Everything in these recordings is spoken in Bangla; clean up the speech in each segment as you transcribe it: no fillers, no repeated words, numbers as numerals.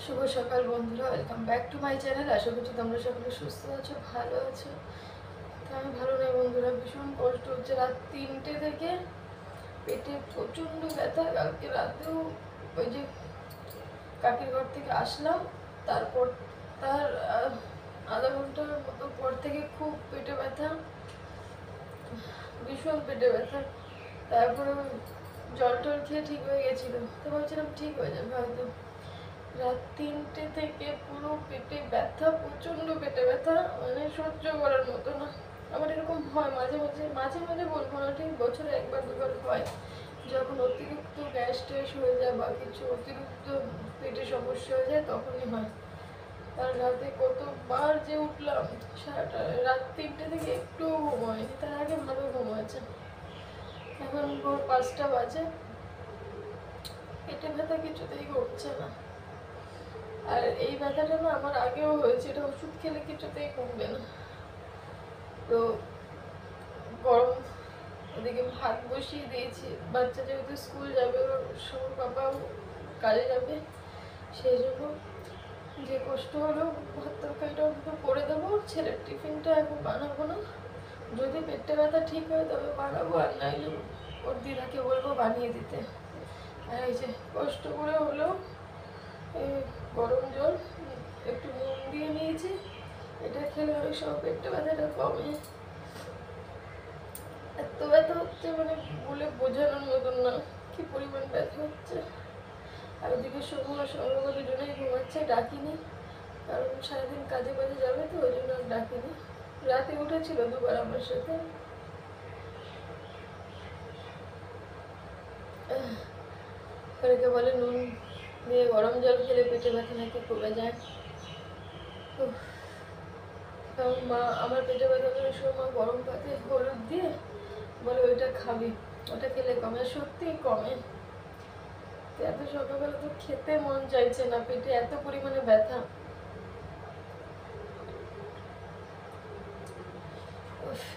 শুভ সকাল বন্ধুরা, welcome back to my channel. আশা করছি তোমরা সকলে সুস্থ আছো, ভালো আছো। তো আমি ভালো নেই বন্ধুরা, ভীষণ কষ্ট হচ্ছে। রাত 3টে থেকে পেটে প্রচণ্ড ব্যথা। কালকে রাতেও ওই যে কাকির ঘর থেকে আসলাম, তারপর তার আধা ঘন্টার মতো পর থেকে খুব পেটে ব্যথা, ভীষণ পেটে ব্যথা। তারপরে জল টল খেয়ে ঠিক হয়ে গেছিলো, তো ভাবছিলাম ঠিক হয়ে যাবে হয়তো। রাত 3টে থেকে পুরো পেটে ব্যথা, প্রচণ্ড পেটে ব্যথা, মানে সহ্য করার মতো না। আমার এরকম হয় মাঝে মাঝে, মাঝে মাঝে বলবো না, ঠিক বছরে একবার দুবার হয়, যখন অতিরিক্ত গ্যাস ট্যাস হয়ে যায় বা কিছু অতিরিক্ত পেটে সমস্যা হয়ে যায় তখনই হয়। আর রাতে কতবার যে উঠলাম, সারাটা রাত 3টে থেকে একটুও ঘুম হয়নি, তার আগে ভালো ঘুম হয়েছে। এখন ভোর 5টা বাজে, পেটে ব্যথা কিছুতেই কমছে না। আর এই ব্যথাটা না আমার আগেও হয়েছে, এটা ওষুধ খেলে কিছুতেই কমবে না। তো গরম ওদিকে ভাত বসিয়ে দিয়েছি, বাচ্চা যেহেতু স্কুল যাবে, ওর সব বাবাও কাজে যাবে, সেই জন্য যে কষ্ট হলো ভাত তরকারিটা অন্তত করে দেবো। ছেলের টিফিনটা এখন বানাবো না, যদি পেটটা ব্যথা ঠিক হয় তবে বানাবো, আর নাইলে ওর দিদাকে বলবো বানিয়ে দিতে। আর এই যে কষ্ট করে হলেও গরম জল একটু নুন দিয়ে নিয়েছি, এটা খেলে ওই সব পেটটা ব্যথাটা কমে। এত ব্যথা হচ্ছে মানে বলে বোঝানোর মতন না, কি পরিমাণ ব্যথা হচ্ছে। আর ওদিকে সময় সৌরভ দুজনেই ঘুমাচ্ছে, ডাকিনি, কারণ সারাদিন কাজে বাজে যাবে, তো ওই জন্য আর ডাকিনি। রাতে উঠেছিল দুবার আমার সাথে। অনেকে বলে নুন দিয়ে গরম জল খেলে পেটে ব্যথা নাকি কমে যায়। কারণ মা আমার পেটে ব্যথা করে সময় মা গরম ভাতে হলুদ দিয়ে বলে ওইটা খাবি, ওটা খেলে কমে, সত্যিই কমে। এত সকালবেলা তো খেতে মন চাইছে না, পেটে এত পরিমাণে ব্যথা।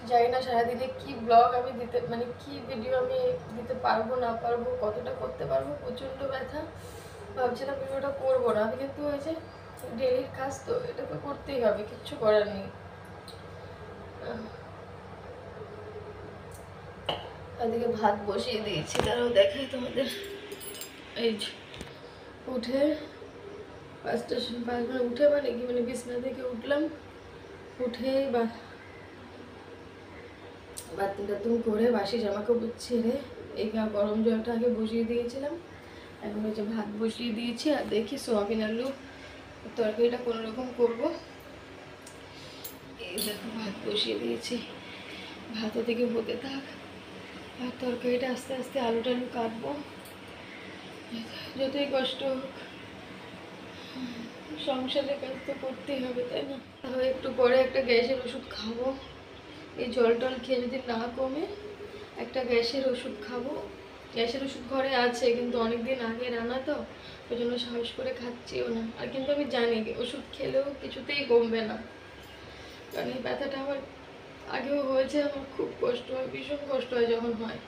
জানি না সারাদিনে কি ব্লগ আমি দিতে, মানে কি ভিডিও আমি দিতে পারবো না পারবো, কতটা করতে পারবো। প্রচণ্ড ব্যথা, ভাবছিলাম ভিডিওটা করবো না, আমি কিন্তু ওই যে ডেলির কাজ তো, এটা তো করতেই হবে, কিচ্ছু করার নেই। ওদিকে ভাত বসিয়ে দিয়েছি, তারাও দেখাই তোমাদের। এই যে উঠে 5টা উঠে মানে কি, মানে বিছনা থেকে উঠলাম, উঠে বাথরুম টাথরুম করে বাসি জামা কাপড় ছেড়ে এই গরম জলটা আগে বসিয়ে দিয়েছিলাম। এখন হচ্ছে ভাত বসিয়ে দিয়েছি, আর দেখি সোয়াবিন আলু তরকারিটা কোনো রকম করবো। এই দেখো ভাত বসিয়ে দিয়েছি, ভাত ওদিকে হতে থাক, আর তরকারিটা আস্তে আস্তে আলু টালু কাটবো। যতই কষ্ট হোক, সংসারের কাজ তো করতেই হবে, তাই না? তাহলে একটু পরে একটা গ্যাসের ওষুধ খাবো। এই জল টল খেয়ে যদি না কমে, একটা গ্যাসের ওষুধ খাবো। গ্যাসের ওষুধ ঘরে আছে, কিন্তু অনেকদিন আগে রান্না তো, ওই জন্য সাহস করে খাচ্ছিও না। আর কিন্তু আমি জানি ওষুধ খেলেও কিছুতেই কমবে না, কারণ এই ব্যথাটা আমার আগেও হয়েছে, আমার খুব কষ্ট হয়, ভীষণ কষ্ট হয় যখন হয়।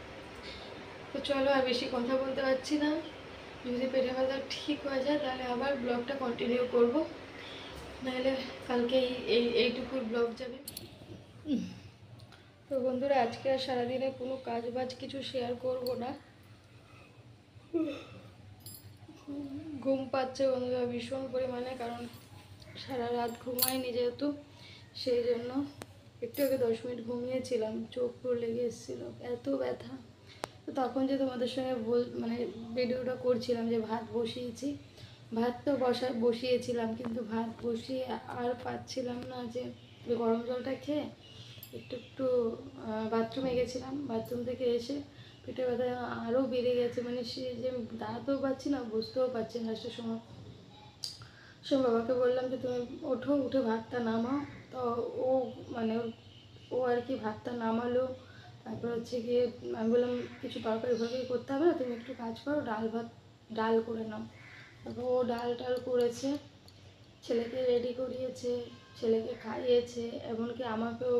তো চলো আর বেশি কথা বলতে পারছি না, যদি পেটে ব্যথা ঠিক হয়ে যায় তাহলে আবার ব্লগটা কন্টিনিউ করব, নাহলে কালকে এইটুকুর ব্লগ যাবে। তো বন্ধুরা, আজকে আর সারাদিনে কোনো কাজ বাজ কিছু শেয়ার করব না। ঘুম পাচ্ছে বন্ধুরা ভীষণ পরিমাণে, কারণ সারা রাত ঘুমাইনি যেহেতু, সেই জন্য একটু আগে 10 মিনিট ঘুমিয়েছিলাম, চোখ পুরো লেগে এসেছিলো, এত ব্যথা। তো তখন যে তোমাদের সঙ্গে মানে ভিডিওটা করছিলাম যে ভাত বসিয়েছি, ভাত তো বসিয়েছিলাম, কিন্তু ভাত বসিয়ে আর পাচ্ছিলাম না, যে গরম জলটা খেয়ে একটু একটু বাথরুমে গেছিলাম, বাথরুম থেকে এসে পেটে ব্যথা আরও বেড়ে গেছে, মানে সে যে দাঁড়াতেও পারছি না, বুঝতেও পারছি না। লাস্টের সময় বাবাকে বললাম যে তুমি ওঠো, উঠে ভাতটা নামাও। তো ও মানে ও আর কি ভাতটা নামালো। তারপর হচ্ছে গিয়ে আমি বললাম কিছু তরকারি ফরকারি করতে হবে না, তুমি একটু কাজ করো, ডাল করে নাও। তারপর ও ডাল টাল করেছে, ছেলেকে রেডি করিয়েছে, ছেলেকে খাইয়েছে, এমনকি আমাকেও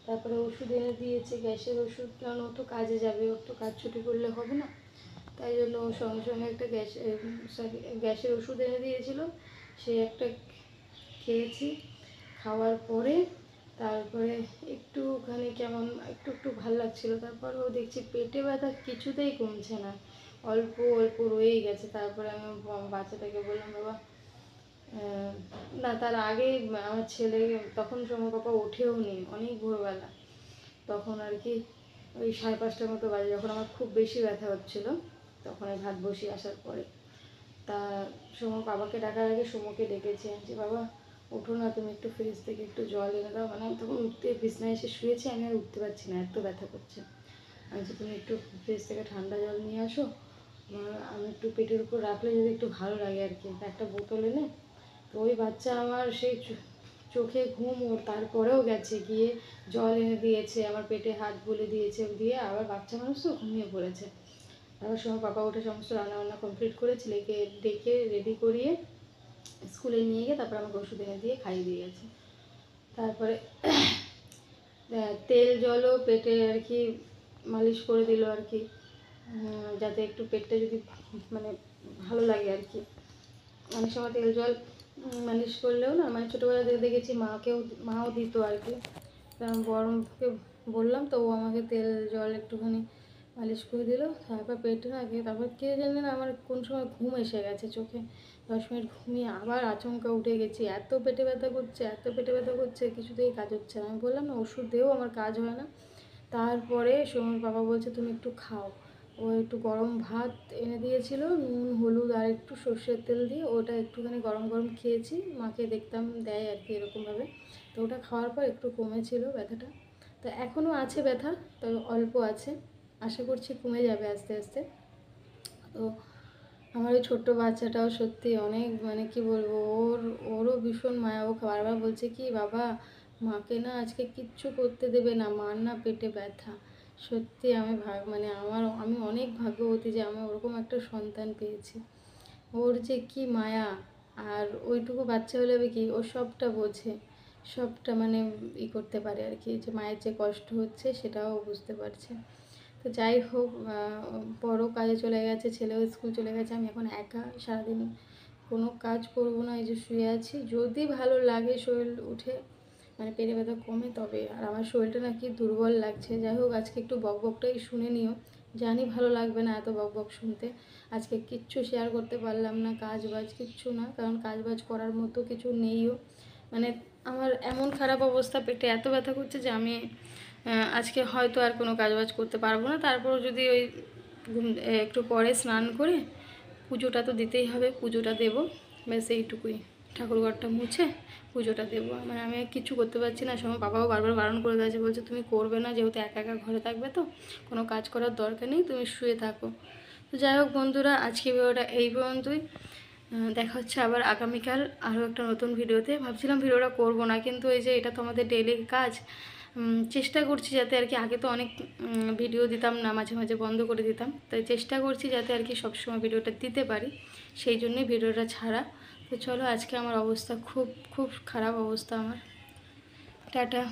তারপরে ওষুধ এনে দিয়েছে, গ্যাসের ওষুধ, কারণ ও তো কাজে যাবে, ওর তো কাজ ছুটি করলে হবে না। তাই জন্য ও সঙ্গে সঙ্গে একটা গ্যাসের ওষুধ এনে দিয়েছিল, সে একটা খেয়েছি। খাওয়ার পরে তারপরে একটুখানি কেমন একটু একটু ভাল লাগছিলো, তারপরেও দেখছি পেটে ব্যথা কিছুতেই কমছে না, অল্প অল্প রয়েই গেছে। তারপরে আমি বাচ্চাটাকে বললাম, বাবা না, তার আগে আমার ছেলে তখন সময় পাপা ওঠেও নি, অনেক ভোরবেলা, তখন আর কি ওই 5:30টার মতো বাজে, যখন আমার খুব বেশি ব্যথা হচ্ছিলো, তখন আমি ভাত বসিয়ে আসার পরে তা সোমো বাবাকে ডাকার আগে সোমোকে ডেকেছি, যে বাবা ওঠো না, তুমি একটু ফ্রিজ থেকে একটু জল এনে দাও। মানে আমি তখন উঠতে বিছনায় এসে শুয়েছি, আমি আর উঠতে পারছি না, এত ব্যথা করছে। আমি যে তুমি একটু ফ্রিজ থেকে ঠান্ডা জল নিয়ে আসো, আমি একটু পেটের উপর রাখলে যদি একটু ভালো লাগে আর কি, একটা বোতল এনে। তো ওই বাচ্চা আমার সেই চোখে ঘুম, ওর তারপরেও গেছে গিয়ে জল এনে দিয়েছে, আমার পেটে হাত বুলে দিয়েছে, দিয়ে আবার বাচ্চা মানুষ তো ঘুমিয়ে পড়েছে। তারপর সময় পাপা উঠে সমস্ত রান্নাবান্না কমপ্লিট করে ছেলেকে ডেকে রেডি করিয়ে স্কুলে নিয়ে গিয়ে তারপর আমাকে ওষুধ এনে দিয়ে খাইয়ে দিয়ে গেছে। তারপরে তেল জলও পেটে আর কি মালিশ করে দিল আর কি, যাতে একটু পেটটা যদি মানে ভালো লাগে আর কি। অনেক সময় তেল জল মালিশ করলেও না, মানে ছোটোবেলা থেকে দেখেছি মাও দিত আর কি। বরমকে বললাম তো ও আমাকে তেল জল একটুখানি মালিশ করে দিল। তারপর পেটে রাখে, তারপর কে জানে না আমার কোন সময় ঘুম এসে গেছে চোখে, 10 মিনিট ঘুমিয়ে আবার আচমকা উঠে গেছি, এত পেটে ব্যথা করছে, এত পেটে ব্যথা করছে, কিছুতেই কাজ হচ্ছে না। আমি বললাম না ওষুধ দিয়েও আমার কাজ হয় না। তারপরে সোমের বাবা বলছে তুমি একটু খাও, ও একটু গরম ভাত এনে দিয়েছিল, নুন হলুদ আর একটু সর্ষের তেল দিয়ে, ওটা একটুখানি গরম গরম খেয়েছি, মাকে দেখতাম দেয় আর কি এরকমভাবে। তো ওটা খাওয়ার পর একটু কমেছিল ব্যথাটা। তো এখনও আছে ব্যথা, তবে অল্প আছে, আশা করছি কমে যাবে আস্তে আস্তে। তো আমার ওই ছোট্ট বাচ্চাটাও সত্যি অনেক, মানে কি বলবো, ওরও ভীষণ মায়া। ও বারবার বলছে কি বাবা মাকে না আজকে কিচ্ছু করতে দেবে না, মার না পেটে ব্যথা। সত্যি আমি মানে আমি অনেক ভাগ্যবতী যে আমি ওরকম একটা সন্তান পেয়েছি। ওর যে কি মায়া, আর ওইটুকু বাচ্চা হলে কি ও সবটা বোঝে, সবটা মানে করতে পারে আর কি, যে মায়ের যে কষ্ট হচ্ছে সেটাও বুঝতে পারছে। তো যাই হোক, বড় কাজে চলে গেছে, ছেলেও স্কুল চলে গেছে, আমি এখন একা সারাদিন কোনো কাজ করব না, এই যে শুয়ে আছি। যদি ভালো লাগে শরীর উঠে মানে পেটে ব্যথা কমে তবে, আর আমার শরীরটা নাকি দুর্বল লাগছে। যাই হোক আজকে একটু বকবকটাই শুনে নিও, জানি ভালো লাগবে না এত বকবক শুনতে। আজকে কিচ্ছু শেয়ার করতে পারলাম না, কাজ বাজ কিচ্ছু না, কারণ কাজ বাজ করার মতো কিছু নেইও। মানে আমার এমন খারাপ অবস্থা, পেটে এত ব্যথা করছে যে আমি আজকে হয়তো আর কোনো কাজবাজ করতে পারবো না। তারপর যদি ওই একটু পরে স্নান করে পুজোটা তো দিতেই হবে, পুজোটা দেবো, ব্যাস এইটুকুই। ঠাকুরঘরটা মুছে পুজোটা দেবো, মানে আমি কিছু করতে পারছি না। সময় বাবাও বারবার বারণ করে দিয়েছে, বলছে তুমি করবে না, যেহেতু একা একা ঘরে থাকবে তো কোনো কাজ করার দরকার নেই, তুমি শুয়ে থাকো। তো যাই হোক বন্ধুরা, আজকে ভিডিওটা এই পর্যন্তই। দেখা হচ্ছে আবার আগামীকাল আরও একটা নতুন ভিডিওতে। ভাবছিলাম ভিডিওটা করব না, কিন্তু এই যে এটা তো আমাদের ডেইলি কাজ, চেষ্টা করছি যাতে আর কি, আগে তো অনেক ভিডিও দিতাম না, মাঝে মাঝে বন্ধ করে দিতাম, তাই চেষ্টা করছি যাতে আর কি সবসময় ভিডিওটা দিতে পারি, সেই জন্যই ভিডিওটা ছাড়া। তো চলো, আজকে আমার অবস্থা খুব খুব খারাপ অবস্থা আমার। টাটা।